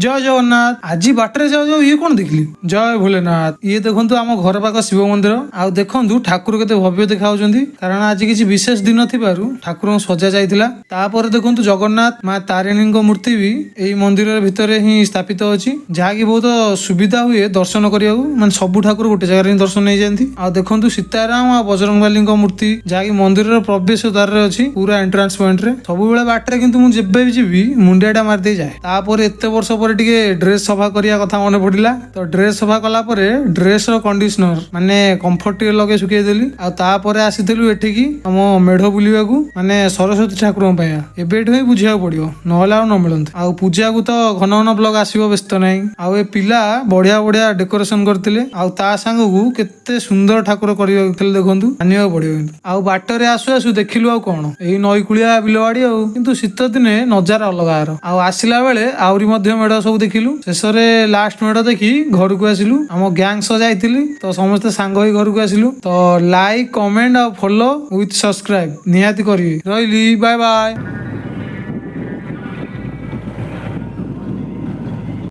ଜୟ ଜଗନ୍ନାଥ। ଆଜି ବାଟରେ ଯାଉ ଯାଉ ଇଏ କଣ ଦେଖିଲି, ଜୟ ଭୋଲେନାଥ। ଇଏ ଦେଖନ୍ତୁ ଆମ ଘର ପାଖ ଶିବ ମନ୍ଦିର। ଆଉ ଦେଖନ୍ତୁ ଠାକୁର କେତେ ଭବ୍ୟ ଦେଖାଯାଉଛନ୍ତି, କାରଣ ଆଜି କିଛି ବିଶେଷ ଦିନ ଥିବାରୁ ଠାକୁରଙ୍କୁ ସଜା ଯାଇଥିଲା। ତାପରେ ଦେଖନ୍ତୁ ଜଗନ୍ନାଥ ମା ତାରିଣୀଙ୍କ ମୂର୍ତ୍ତି ବି ଏଇ ମନ୍ଦିର ଭିତରେ ହିଁ ସ୍ଥାପିତ ଅଛି, ଯାହାକି ବହୁତ ସୁବିଧା ହୁଏ ଦର୍ଶନ କରିବାକୁ। ମାନେ ସବୁ ଠାକୁର ଗୋଟେ ଜାଗାରେ ହିଁ ଦର୍ଶନ ନେଇଯାଆନ୍ତି। ଆଉ ଦେଖନ୍ତୁ ସୀତାରାମ ଆଉ ବଜରଙ୍ଗବାଲିଙ୍କ ମୂର୍ତ୍ତି, ଯାହାକି ମନ୍ଦିରର ପ୍ରବେଶ ଦ୍ୱାରରେ ଅଛି, ପୁରା ଏଣ୍ଟ୍ରାନ୍ସ ପଏଣ୍ଟରେ। ସବୁବେଳେ ବାଟରେ କିନ୍ତୁ ମୁଁ ଯେବେ ବି ଯିବି ମୁଣ୍ଡିଆଟା ମାରିଦେଇ ଯାଏ। ତାପରେ ଏତେ ବର୍ଷ ପରେ ଟିକେ ଡ୍ରେସ ସଫା କରିବା କଥା ମନେ ପଡିଲା, ତ ଡ୍ରେସ ସଫା କଲା ପରେ ଡ୍ରେସର କଣ୍ଡିସନର ମାନେ କମ୍ଫର୍ଟ ଟିକେ ଲଗେଇ ଶୁଖେଇଦେଲି। ଆଉ ତାପରେ ଆସିଥିଲୁ ଏଠିକି ଆମ ମେଢ ବୁଲିବାକୁ, ମାନେ ସରସ୍ୱତୀ ଠାକୁରଙ୍କ ପାଇଁ। ଏବେଠୁ ହିଁ ବୁଝିବାକୁ ପଡିବ, ନହେଲେ ଆଉ ନ ମିଳନ୍ତି। ଆଉ ପୂଜାକୁ ତ ଘନ ଘନ ବ୍ଲଗ ଆସିବ, ବ୍ୟସ୍ତ ନାହିଁ। ଆଉ ଏ ପିଲା ବଢିଆ ବଢିଆ ଡେକୋରେସନ କରିଥିଲେ, ଆଉ ତା ସାଙ୍ଗକୁ କେତେ ସୁନ୍ଦର ଠାକୁର କରିବାକୁ ଥିଲେ ଦେଖନ୍ତୁ, ମାନିବାକୁ ପଡିବ। କିନ୍ତୁ ଆଉ ବାଟରେ ଆସୁ ଆସୁ ଦେଖିଲୁ ଆଉ କଣ, ଏଇ ନଈକୂଳିଆ ବିଲବାଡି। ଆଉ କିନ୍ତୁ ଶୀତ ଦିନେ ନଜାରା ଅଲଗା। ଆଉ ଆସିଲା ବେଳେ ଆହୁରି ମଧ୍ୟ ମେଢ ସବୁ ଦେଖିଲୁ। ଶେଷରେ ଲାଷ୍ଟ ମେଢ ଦେଖି ଘରକୁ ଆସିଲୁ। ଆମ ଗ୍ୟାଙ୍ଗ ସହ ଯାଇଥିଲି, ତ ସମସ୍ତେ ସାଙ୍ଗ ହେଇ ଘରକୁ ଆସିଲୁ। ତ ଲାଇକ୍, କମେଣ୍ଟ ଆଉ ଫଲୋ ୱିଥ ସବସ୍କ୍ରାଇବ ନିହାତି କରିବି। ରହିଲି, ବାଏ ବାଏ।